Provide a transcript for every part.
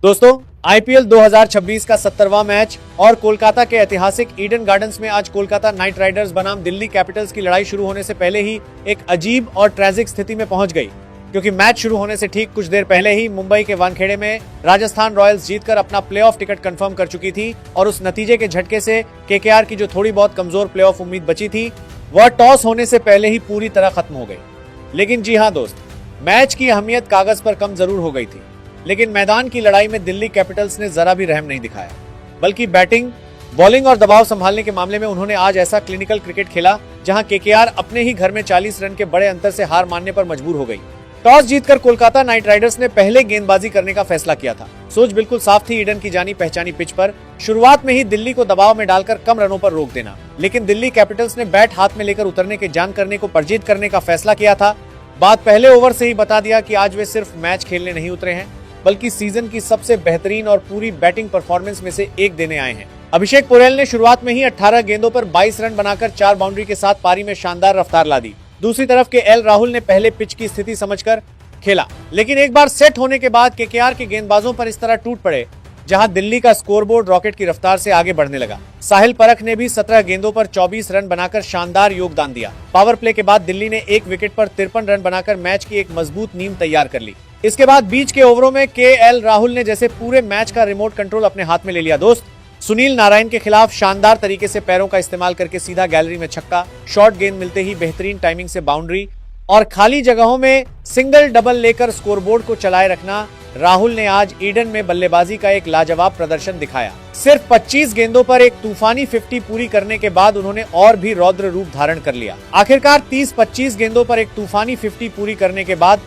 दोस्तों, आईपीएल 2026 का 70वां मैच और कोलकाता के ऐतिहासिक ईडन गार्डन्स में आज कोलकाता नाइट राइडर्स बनाम दिल्ली कैपिटल्स की लड़ाई शुरू होने से पहले ही एक अजीब और ट्रेजिक स्थिति में पहुंच गई, क्योंकि मैच शुरू होने से ठीक कुछ देर पहले ही मुंबई के वानखेड़े में राजस्थान रॉयल्स जीतकर अपना प्लेऑफ टिकट कंफर्म कर चुकी थी और उस नतीजे के झटके से केकेआर की जो थोड़ी बहुत कमजोर प्लेऑफ उम्मीद बची थी वह टॉस होने से पहले ही पूरी तरह खत्म हो गई। लेकिन जी हां दोस्त, मैच की अहमियत कागज पर कम जरूर हो गई थी, लेकिन मैदान की लड़ाई में दिल्ली कैपिटल्स ने जरा भी रहम नहीं दिखाया, बल्कि बैटिंग, बॉलिंग और दबाव संभालने के मामले में उन्होंने आज ऐसा क्लिनिकल क्रिकेट खेला जहां केकेआर अपने ही घर में 40 रन के बड़े अंतर से हार मानने पर मजबूर हो गई। टॉस जीतकर कोलकाता नाइट राइडर्स ने पहले गेंदबाजी करने का फैसला किया था। सोच बिल्कुल साफ थी ईडन की जानी पहचानी पिच पर शुरुआत में ही दिल्ली को दबाव में डालकर कम रनों पर रोक देना, लेकिन दिल्ली कैपिटल्स ने बैट हाथ में लेकर उतरने के जान करने को परजीत करने का फैसला किया था। बात पहले ओवर से ही बता दिया कि आज वे सिर्फ मैच खेलने नहीं उतरे हैं, बल्कि सीजन की सबसे बेहतरीन और पूरी बैटिंग परफॉर्मेंस में से एक देने आए हैं। अभिषेक पोरेल ने शुरुआत में ही 18 गेंदों पर 22 रन बनाकर 4 बाउंड्री के साथ पारी में शानदार रफ्तार ला दी। दूसरी तरफ के एल राहुल ने पहले पिच की स्थिति समझकर खेला, लेकिन एक बार सेट होने के बाद केकेआर के गेंदबाजों पर इस तरह टूट पड़े जहां दिल्ली का स्कोरबोर्ड रॉकेट की रफ्तार से आगे बढ़ने लगा। साहिल परख ने भी 17 गेंदों पर 24 रन बनाकर शानदार योगदान दिया। पावर प्ले के बाद दिल्ली ने एक विकेट पर 53 रन बनाकर मैच की एक मजबूत नींव तैयार कर ली। इसके बाद बीच के ओवरों में केएल राहुल ने जैसे पूरे मैच का रिमोट कंट्रोल अपने हाथ में ले लिया। दोस्त, सुनील नारायण के खिलाफ शानदार तरीके से पैरों का इस्तेमाल करके सीधा गैलरी में छक्का, शॉर्ट गेंद मिलते ही बेहतरीन टाइमिंग से बाउंड्री और खाली जगहों में सिंगल डबल लेकर स्कोरबोर्ड को चलाए रखना, राहुल ने आज ईडन में बल्लेबाजी का एक लाजवाब प्रदर्शन दिखाया। सिर्फ 25 गेंदों पर एक तूफानी 50 पूरी करने के बाद उन्होंने और भी रौद्र रूप धारण कर लिया। आखिरकार 30-25 गेंदों पर एक तूफानी 50 पूरी करने के बाद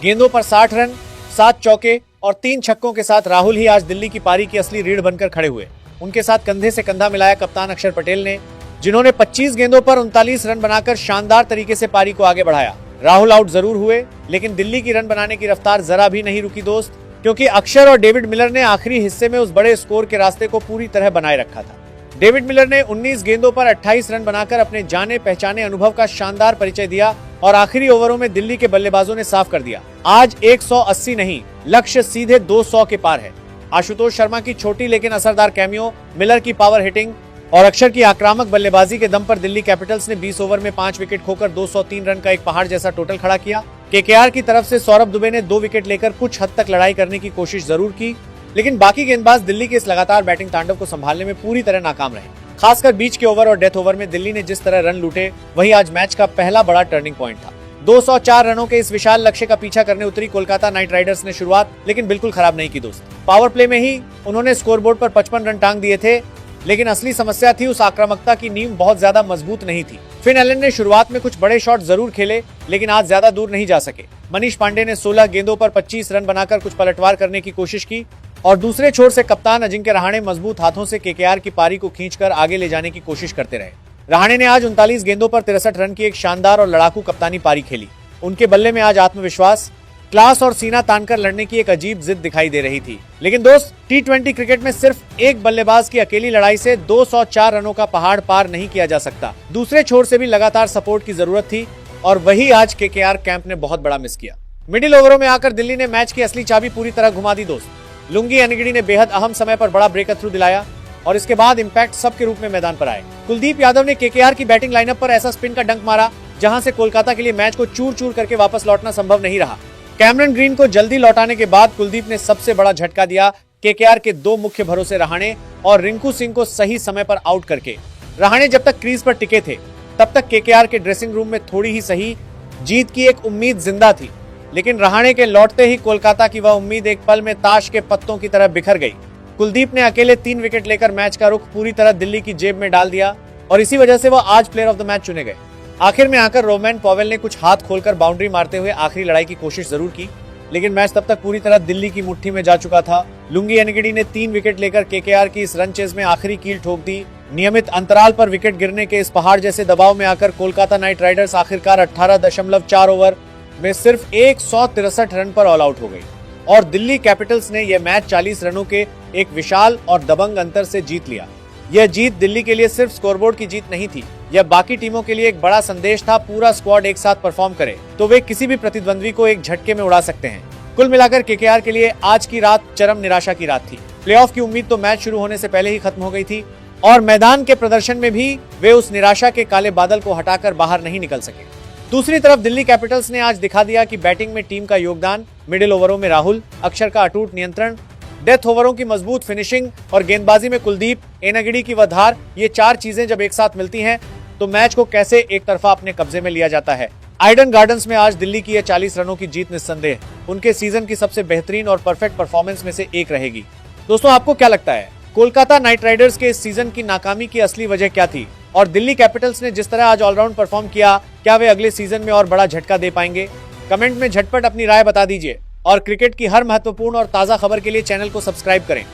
गेंदों पर 60 रन, 7 चौके और 3 छक्कों के साथ राहुल ही आज दिल्ली की पारी की असली रीढ़ बनकर खड़े हुए। उनके साथ कंधे से कंधा मिलाया कप्तान अक्षर पटेल ने, जिन्होंने 25 गेंदों पर 39 रन बनाकर शानदार तरीके से पारी को आगे बढ़ाया। राहुल आउट जरूर हुए, लेकिन दिल्ली की रन बनाने की रफ्तार जरा भी नहीं रुकी दोस्त, क्योंकि अक्षर और डेविड मिलर ने आखिरी हिस्से में उस बड़े स्कोर के रास्ते को पूरी तरह बनाए रखा था। डेविड मिलर ने 19 गेंदों पर 28 रन बनाकर अपने जाने पहचाने अनुभव का शानदार परिचय दिया और आखिरी ओवरों में दिल्ली के बल्लेबाजों ने साफ कर दिया, आज 180 नहीं, लक्ष्य सीधे 200 के पार है। आशुतोष शर्मा की छोटी लेकिन असरदार कैमियो, मिलर की पावर हिटिंग और अक्षर की आक्रामक बल्लेबाजी के दम पर दिल्ली कैपिटल्स ने 20 ओवर में 5 विकेट खोकर 203 रन का एक पहाड़ जैसा टोटल खड़ा किया। केकेआर की तरफ से सौरभ दुबे ने 2 विकेट लेकर कुछ हद तक लड़ाई करने की कोशिश जरूर की, लेकिन बाकी गेंदबाज दिल्ली के इस लगातार बैटिंग तांडव को संभालने में पूरी तरह नाकाम रहे। खासकर बीच के ओवर और डेथ ओवर में दिल्ली ने जिस तरह रन लूटे, वही आज मैच का पहला बड़ा टर्निंग पॉइंट था। 204 रनों के इस विशाल लक्ष्य का पीछा करने उतरी कोलकाता नाइट राइडर्स ने शुरुआत लेकिन बिल्कुल खराब नहीं की दोस्त। पावर प्ले में ही उन्होंने स्कोरबोर्ड पर 55 रन टांग दिए थे, लेकिन असली समस्या थी उस आक्रामकता की नींव बहुत ज्यादा मजबूत नहीं थी। फिन एलन ने शुरुआत में कुछ बड़े शॉट जरूर खेले, लेकिन आज ज्यादा दूर नहीं जा सके। मनीष पांडे ने 16 गेंदों पर 25 रन बनाकर कुछ पलटवार करने की कोशिश की और दूसरे छोर से कप्तान अजिंक्य रहाणे मजबूत हाथों से केकेआर की पारी को खींचकर आगे ले जाने की कोशिश करते रहे। रहाणे ने आज 39 गेंदों पर 63 रन की एक शानदार और लड़ाकू कप्तानी पारी खेली। उनके बल्ले में आज आत्मविश्वास, क्लास और सीना तानकर लड़ने की एक अजीब जिद दिखाई दे रही थी। लेकिन दोस्त, टी20 क्रिकेट में सिर्फ एक बल्लेबाज की अकेली लड़ाई से 204 रनों का पहाड़ पार नहीं किया जा सकता। दूसरे छोर से भी लगातार सपोर्ट की जरूरत थी और वही आज केकेआर कैंप ने बहुत बड़ा मिस किया। मिडिल ओवरों में आकर दिल्ली ने मैच की असली चाबी पूरी तरह घुमा दी दोस्त। लुंगी अनगिड़ी ने बेहद अहम समय पर बड़ा ब्रेक थ्रू दिलाया और इसके बाद इंपैक्ट सब के रूप में मैदान पर आए। कुलदीप यादव ने केकेआर की बैटिंग लाइनअप पर ऐसा स्पिन का डंक मारा जहां से कोलकाता के लिए मैच को चूर चूर करके वापस लौटना संभव नहीं रहा। कैमरन ग्रीन को जल्दी लौटाने के बाद कुलदीप ने सबसे बड़ा झटका दिया केकेआर के 2 मुख्य भरोसे रहाणे और रिंकू सिंह को सही समय पर आउट करके। रहाणे जब तक क्रीज पर टिके थे तब तक केकेआर के ड्रेसिंग रूम में थोड़ी ही सही जीत की एक उम्मीद जिंदा थी, लेकिन रहाणे के लौटते ही कोलकाता की वह उम्मीद एक पल में ताश के पत्तों की तरह बिखर गई। कुलदीप ने अकेले 3 विकेट लेकर मैच का रुख पूरी तरह दिल्ली की जेब में डाल दिया और इसी वजह से वह आज प्लेयर ऑफ द मैच चुने गए। आखिर में आकर रोमैन पॉवेल ने कुछ हाथ खोलकर बाउंड्री मारते हुए आखिरी लड़ाई की कोशिश जरूर की, लेकिन मैच तब तक पूरी तरह दिल्ली की मुट्ठी में जा चुका था। लुंगी अनगिड़ी ने 3 विकेट लेकर केकेआर की इस रन चेज में आखिरी कील ठोक दी। नियमित अंतराल पर विकेट गिरने के इस पहाड़ जैसे दबाव में आकर कोलकाता नाइट राइडर्स आखिरकार 18.4 ओवर में सिर्फ 163 रन पर ऑल आउट हो गई और दिल्ली कैपिटल्स ने यह मैच 40 रनों के एक विशाल और दबंग अंतर से जीत लिया। यह जीत दिल्ली के लिए सिर्फ स्कोरबोर्ड की जीत नहीं थी, यह बाकी टीमों के लिए एक बड़ा संदेश था। पूरा स्क्वाड एक साथ परफॉर्म करे तो वे किसी भी प्रतिद्वंद्वी को एक झटके में उड़ा सकते हैं। कुल मिलाकर केकेआर के लिए आज की रात चरम निराशा की रात थी। प्लेऑफ की उम्मीद तो मैच शुरू होने से पहले ही खत्म हो गई थी और मैदान के प्रदर्शन में भी वे उस निराशा के काले बादल को हटाकर बाहर नहीं निकल सके। दूसरी तरफ दिल्ली कैपिटल्स ने आज दिखा दिया कि बैटिंग में टीम का योगदान, मिडिल ओवरों में राहुल, अक्षर का अटूट नियंत्रण, डेथ ओवरों की मजबूत फिनिशिंग और गेंदबाजी में कुलदीप, एनागिडी की वह धार, ये चार चीजें जब एक साथ मिलती हैं तो मैच को कैसे एक तरफा अपने कब्जे में लिया जाता है। ईडन गार्डन्स में आज दिल्ली की यह 40 रनों की जीत निस्संदेह उनके सीजन की सबसे बेहतरीन और परफेक्ट परफॉर्मेंस में से एक रहेगी। दोस्तों, आपको क्या लगता है, कोलकाता नाइट राइडर्स के इस सीजन की नाकामी की असली वजह क्या थी? और दिल्ली कैपिटल्स ने जिस तरह आज ऑलराउंड परफॉर्म किया, क्या वे अगले सीजन में और बड़ा झटका दे पाएंगे? कमेंट में झटपट अपनी राय बता दीजिए और क्रिकेट की हर महत्वपूर्ण और ताजा खबर के लिए चैनल को सब्सक्राइब करें।